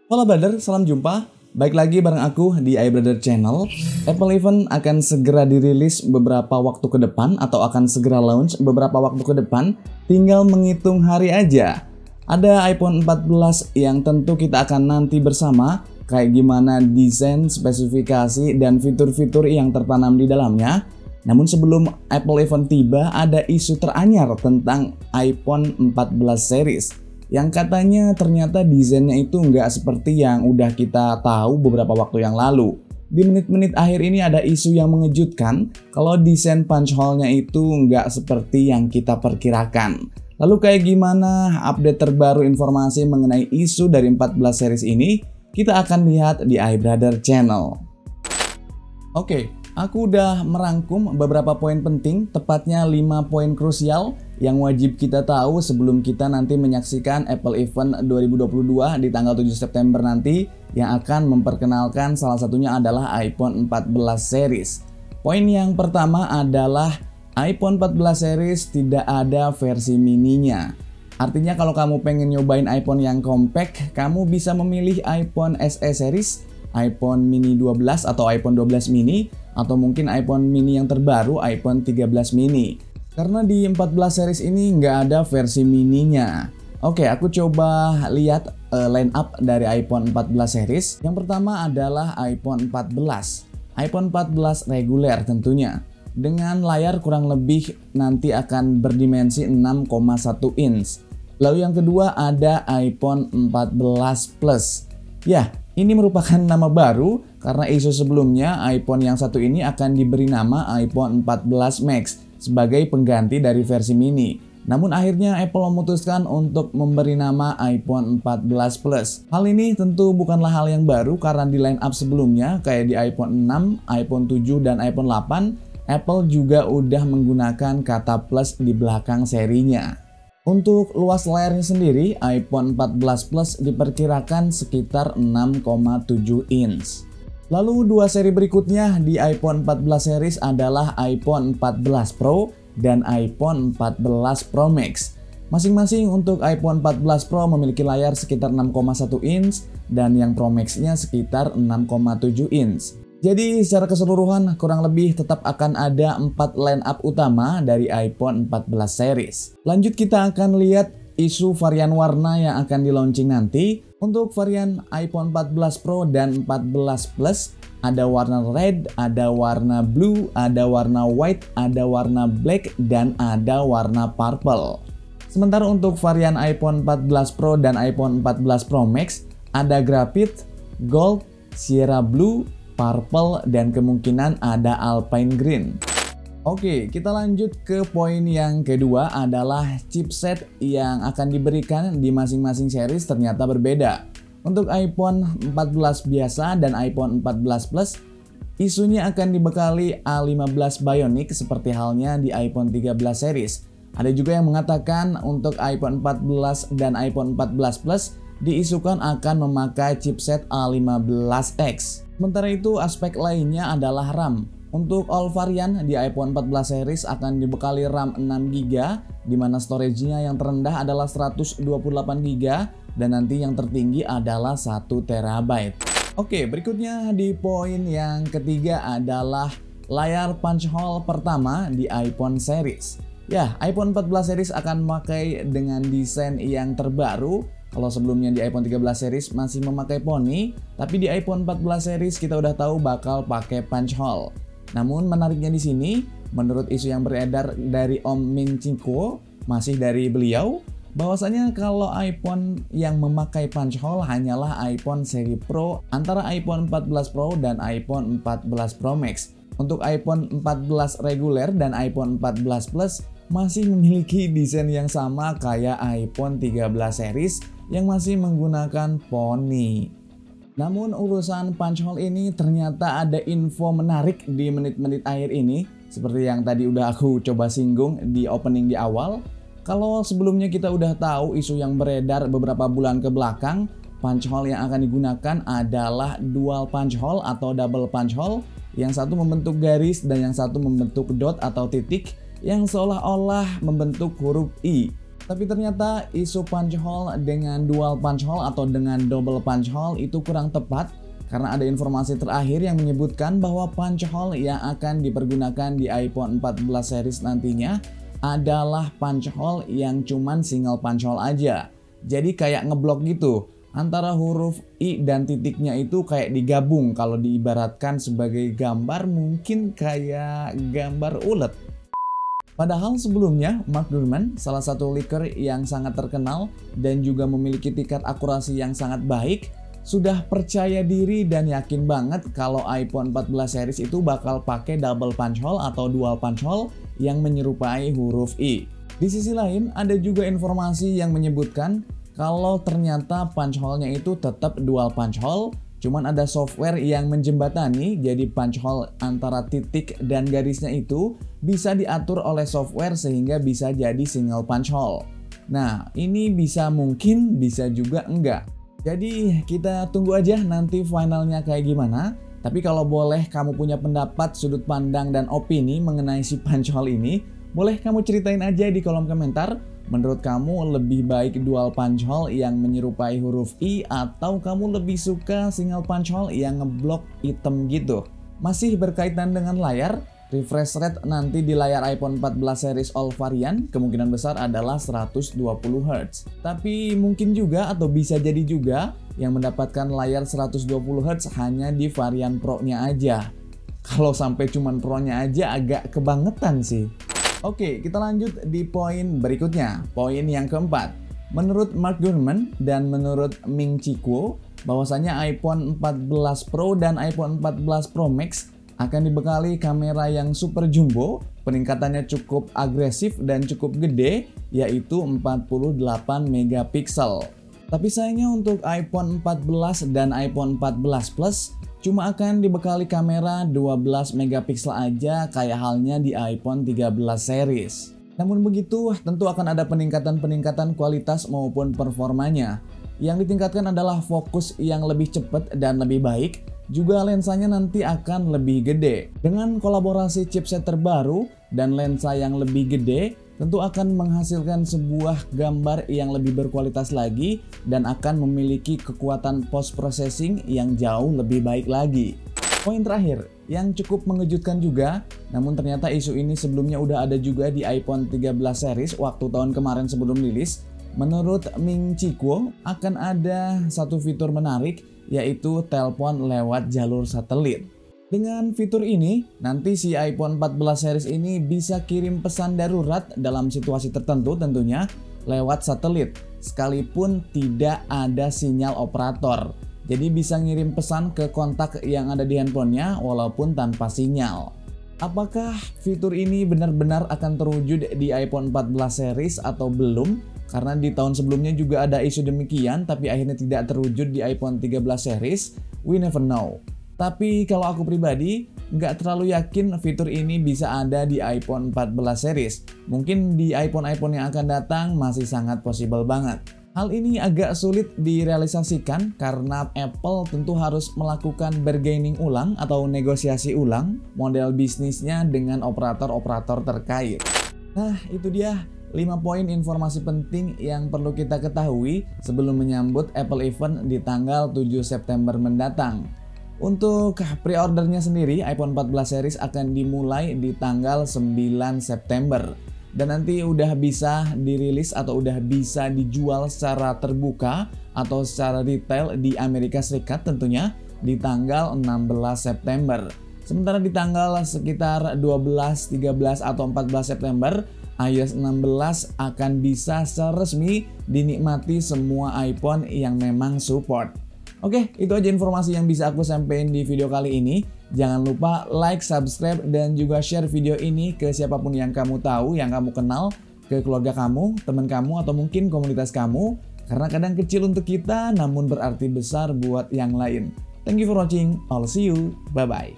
Halo brother, salam jumpa. Baik lagi bareng aku di iBrother Channel. Apple Event akan segera dirilis beberapa waktu ke depan atau akan segera launch beberapa waktu ke depan. Tinggal menghitung hari aja. Ada iPhone 14 yang tentu kita akan nanti bersama. Kayak gimana desain, spesifikasi, dan fitur-fitur yang tertanam di dalamnya. Namun sebelum Apple Event tiba, ada isu teranyar tentang iPhone 14 series. Yang katanya ternyata desainnya itu nggak seperti yang udah kita tahu beberapa waktu yang lalu. Di menit-menit akhir ini ada isu yang mengejutkan kalau desain punch hole-nya itu nggak seperti yang kita perkirakan. Lalu kayak gimana update terbaru informasi mengenai isu dari 14 series ini? Kita akan lihat di iBrother Channel. Oke, aku udah merangkum beberapa poin penting, tepatnya 5 poin krusial yang wajib kita tahu sebelum kita nanti menyaksikan Apple Event 2022 di tanggal 7 September nanti yang akan memperkenalkan salah satunya adalah iPhone 14 series. Poin yang pertama adalah iPhone 14 series tidak ada versi mininya. Artinya kalau kamu pengen nyobain iPhone yang compact, kamu bisa memilih iPhone SE series, iPhone mini 12 atau iPhone 12 mini, atau mungkin iPhone mini yang terbaru, iPhone 13 mini. Karena di 14 series ini nggak ada versi mininya. Oke, aku coba lihat line up dari iPhone 14 series. Yang pertama adalah iPhone 14. iPhone 14 reguler tentunya. Dengan layar kurang lebih nanti akan berdimensi 6,1 inch. Lalu yang kedua ada iPhone 14 Plus. Ya, ini merupakan nama baru karena isu sebelumnya iPhone yang satu ini akan diberi nama iPhone 14 Max sebagai pengganti dari versi mini. Namun akhirnya Apple memutuskan untuk memberi nama iPhone 14 Plus. Hal ini tentu bukanlah hal yang baru karena di line up sebelumnya kayak di iPhone 6, iPhone 7, dan iPhone 8, Apple juga udah menggunakan kata plus di belakang serinya. Untuk luas layarnya sendiri, iPhone 14 Plus diperkirakan sekitar 6,7 inch. Lalu dua seri berikutnya di iPhone 14 series adalah iPhone 14 Pro dan iPhone 14 Pro Max. Masing-masing untuk iPhone 14 Pro memiliki layar sekitar 6,1 inch dan yang Pro Max-nya sekitar 6,7 inch. Jadi secara keseluruhan kurang lebih tetap akan ada 4 line up utama dari iPhone 14 series. Lanjut kita akan lihat isu varian warna yang akan di launching nanti. Untuk varian iPhone 14 Pro dan 14 Plus ada warna red, ada warna blue, ada warna white, ada warna black, dan ada warna purple. Sementara untuk varian iPhone 14 Pro dan iPhone 14 Pro Max ada graphite, gold, sierra blue, purple, dan kemungkinan ada alpine green. Oke, kita lanjut ke poin yang kedua adalah chipset yang akan diberikan di masing-masing series ternyata berbeda. Untuk iPhone 14 biasa dan iPhone 14 Plus, isunya akan dibekali A15 Bionic seperti halnya di iPhone 13 series. Ada juga yang mengatakan untuk iPhone 14 dan iPhone 14 Plus diisukan akan memakai chipset A15X. Sementara itu aspek lainnya adalah RAM. Untuk all varian di iPhone 14 series akan dibekali RAM 6GB, di mana storage-nya yang terendah adalah 128GB dan nanti yang tertinggi adalah 1TB. Oke, berikutnya di poin yang ketiga adalah layar punch hole pertama di iPhone series. Ya, iPhone 14 series akan memakai dengan desain yang terbaru. Kalau sebelumnya di iPhone 13 series masih memakai poni, tapi di iPhone 14 series kita udah tahu bakal pakai punch hole. Namun menariknya di sini, menurut isu yang beredar dari Om Min Ching-kuo, masih dari beliau, bahwasanya kalau iPhone yang memakai punch hole hanyalah iPhone seri Pro antara iPhone 14 Pro dan iPhone 14 Pro Max. Untuk iPhone 14 reguler dan iPhone 14 Plus masih memiliki desain yang sama kayak iPhone 13 series yang masih menggunakan poni. Namun urusan punch hole ini ternyata ada info menarik di menit-menit akhir ini. Seperti yang tadi udah aku coba singgung di opening di awal. Kalau sebelumnya kita udah tahu isu yang beredar beberapa bulan ke belakang, punch hole yang akan digunakan adalah dual punch hole atau double punch hole. Yang satu membentuk garis dan yang satu membentuk dot atau titik yang seolah-olah membentuk huruf I. Tapi ternyata isu punch hole dengan dual punch hole atau dengan double punch hole itu kurang tepat karena ada informasi terakhir yang menyebutkan bahwa punch hole yang akan dipergunakan di iPhone 14 series nantinya adalah punch hole yang cuman single punch hole aja. Jadi kayak ngeblok gitu. Antara huruf I dan titiknya itu kayak digabung. Kalau diibaratkan sebagai gambar mungkin kayak gambar ulet. Padahal sebelumnya, Mark Gurman, salah satu leaker yang sangat terkenal dan juga memiliki tingkat akurasi yang sangat baik, sudah percaya diri dan yakin banget kalau iPhone 14 series itu bakal pakai double punch hole atau dual punch hole yang menyerupai huruf I. Di sisi lain, ada juga informasi yang menyebutkan kalau ternyata punch hole-nya itu tetap dual punch hole, cuman ada software yang menjembatani, jadi punch hole antara titik dan garisnya itu bisa diatur oleh software sehingga bisa jadi single punch hole. Nah, ini bisa mungkin, bisa juga enggak. Jadi kita tunggu aja nanti finalnya kayak gimana. Tapi kalau boleh kamu punya pendapat, sudut pandang, dan opini mengenai si punch hole ini, boleh kamu ceritain aja di kolom komentar. Menurut kamu lebih baik dual punch hole yang menyerupai huruf I atau kamu lebih suka single punch hole yang ngeblok item gitu? Masih berkaitan dengan layar, refresh rate nanti di layar iPhone 14 series all variant kemungkinan besar adalah 120 Hz. Tapi mungkin juga atau bisa jadi juga yang mendapatkan layar 120 Hz hanya di varian Pro-nya aja. Kalau sampai cuman Pro-nya aja agak kebangetan sih. Oke, kita lanjut di poin berikutnya, poin yang keempat. Menurut Mark Gurman dan menurut Ming Chi Kuo, bahwasanya iPhone 14 Pro dan iPhone 14 Pro Max akan dibekali kamera yang super jumbo, peningkatannya cukup agresif dan cukup gede, yaitu 48 megapiksel. Tapi sayangnya untuk iPhone 14 dan iPhone 14 Plus cuma akan dibekali kamera 12 megapiksel aja kayak halnya di iPhone 13 series. Namun begitu, tentu akan ada peningkatan-peningkatan kualitas maupun performanya. Yang ditingkatkan adalah fokus yang lebih cepat dan lebih baik, juga lensanya nanti akan lebih gede. Dengan kolaborasi chipset terbaru dan lensa yang lebih gede, tentu akan menghasilkan sebuah gambar yang lebih berkualitas lagi dan akan memiliki kekuatan post processing yang jauh lebih baik lagi. Poin terakhir yang cukup mengejutkan juga, namun ternyata isu ini sebelumnya udah ada juga di iPhone 13 series waktu tahun kemarin sebelum rilis. Menurut Ming Chi Kuo akan ada satu fitur menarik, yaitu telepon lewat jalur satelit. Dengan fitur ini, nanti si iPhone 14 series ini bisa kirim pesan darurat dalam situasi tertentu tentunya lewat satelit, sekalipun tidak ada sinyal operator. Jadi bisa ngirim pesan ke kontak yang ada di handphonenya walaupun tanpa sinyal. Apakah fitur ini benar-benar akan terwujud di iPhone 14 series atau belum? Karena di tahun sebelumnya juga ada isu demikian, tapi akhirnya tidak terwujud di iPhone 13 series. We never know. Tapi kalau aku pribadi, nggak terlalu yakin fitur ini bisa ada di iPhone 14 series. Mungkin di iPhone-iPhone yang akan datang masih sangat possible banget. Hal ini agak sulit direalisasikan karena Apple tentu harus melakukan bargaining ulang atau negosiasi ulang model bisnisnya dengan operator-operator terkait. Nah, itu dia 5 poin informasi penting yang perlu kita ketahui sebelum menyambut Apple Event di tanggal 7 September mendatang. Untuk pre-ordernya sendiri, iPhone 14 series akan dimulai di tanggal 9 September. Dan nanti udah bisa dirilis atau udah bisa dijual secara terbuka atau secara retail di Amerika Serikat tentunya di tanggal 16 September. Sementara di tanggal sekitar 12, 13, atau 14 September, iOS 16 akan bisa secara resmi dinikmati semua iPhone yang memang support. Oke, itu aja informasi yang bisa aku sampaikan di video kali ini. Jangan lupa like, subscribe, dan juga share video ini ke siapapun yang kamu tahu, yang kamu kenal, ke keluarga kamu, teman kamu, atau mungkin komunitas kamu. Karena kadang kecil untuk kita, namun berarti besar buat yang lain. Thank you for watching. I'll see you. Bye-bye.